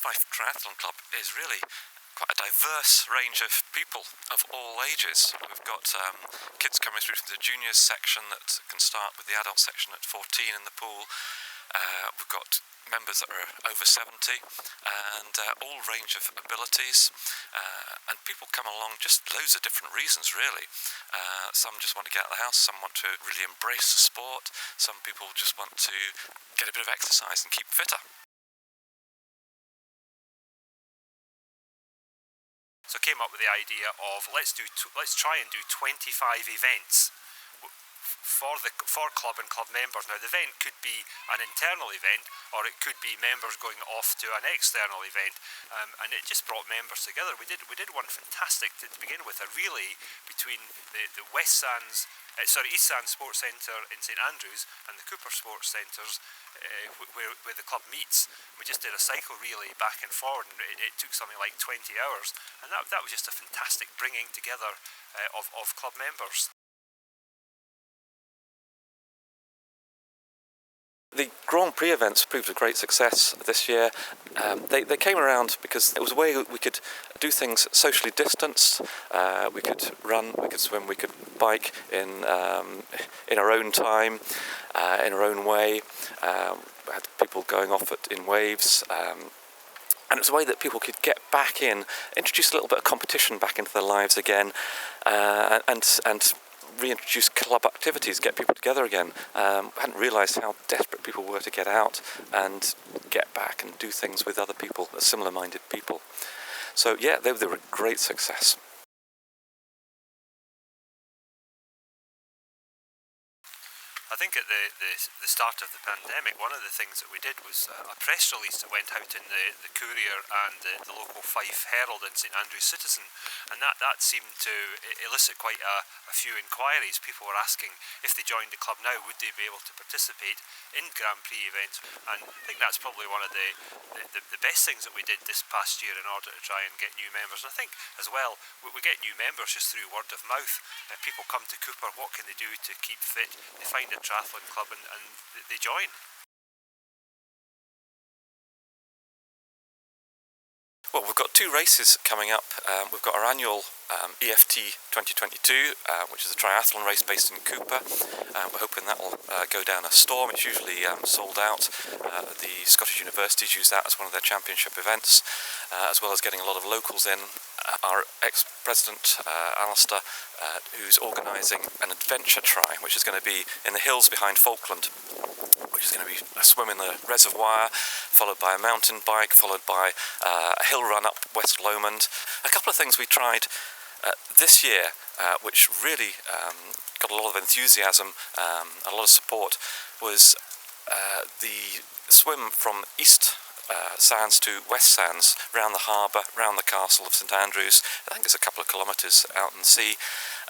Fife Triathlon Club is really quite a diverse range of people of all ages. We've got kids coming through from the juniors section that can start with the adult section at 14 in the pool. We've got members that are over 70 and all range of abilities, and people come along just loads of different reasons really. Some just want to get out of the house, some want to really embrace the sport, some people just want to get a bit of exercise and keep fitter. So I came up with the idea of let's try and do 25 events for club and club members. Now the event could be an internal event, or it could be members going off to an external event, and it just brought members together. We did one fantastic to begin with, a relay between the East Sands Sports Centre in St Andrews and the Cooper Sports Centres, where the club meets. We just did a cycle relay back and forward, and it took something like 20 hours, and that was just a fantastic bringing together of club members. The Grand Prix events proved a great success this year. They came around because it was a way we could do things socially distanced. We could run, we could swim, we could bike in our own time, in our own way. We had people going off in waves. And it was a way that people could get back in, introduce a little bit of competition back into their lives again, and reintroduce club activities, get people together again. I hadn't realised how desperate people were to get out and get back and do things with other people, similar-minded people. So yeah, they were a great success. I think at the start of the pandemic, one of the things that we did was a press release that went out in the Courier and the local Fife Herald and St Andrews Citizen, and that seemed to elicit quite a few inquiries. People were asking if they joined the club now, would they be able to participate in Grand Prix events, and I think that's probably one of the best things that we did this past year in order to try and get new members. And I think as well, we get new members just through word of mouth. People come to Cooper, what can they do to keep fit? They find a triathlon club and they join. Well, we've got two races coming up. We've got our annual EFT 2022, which is a triathlon race based in Cooper. We're hoping that will go down a storm. It's usually sold out. The Scottish universities use that as one of their championship events, as well as getting a lot of locals in. Our ex-president, Alistair, who's organising an adventure tri, which is going to be in the hills behind Falkland, which is going to be a swim in the reservoir, followed by a mountain bike, followed by a hill run up West Lomond. A couple of things we tried this year, which really got a lot of enthusiasm, a lot of support, was the swim from East Sands to West Sands, round the harbour, round the castle of St Andrews. I think it's a couple of kilometres out in the sea.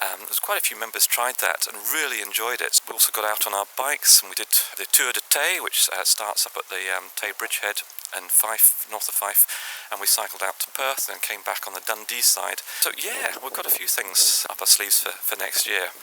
There's quite a few members tried that and really enjoyed it. We also got out on our bikes and we did the Tour de Tay, which starts up at the Tay Bridgehead in Fife, north of Fife, and we cycled out to Perth and came back on the Dundee side. So yeah, we've got a few things up our sleeves for next year.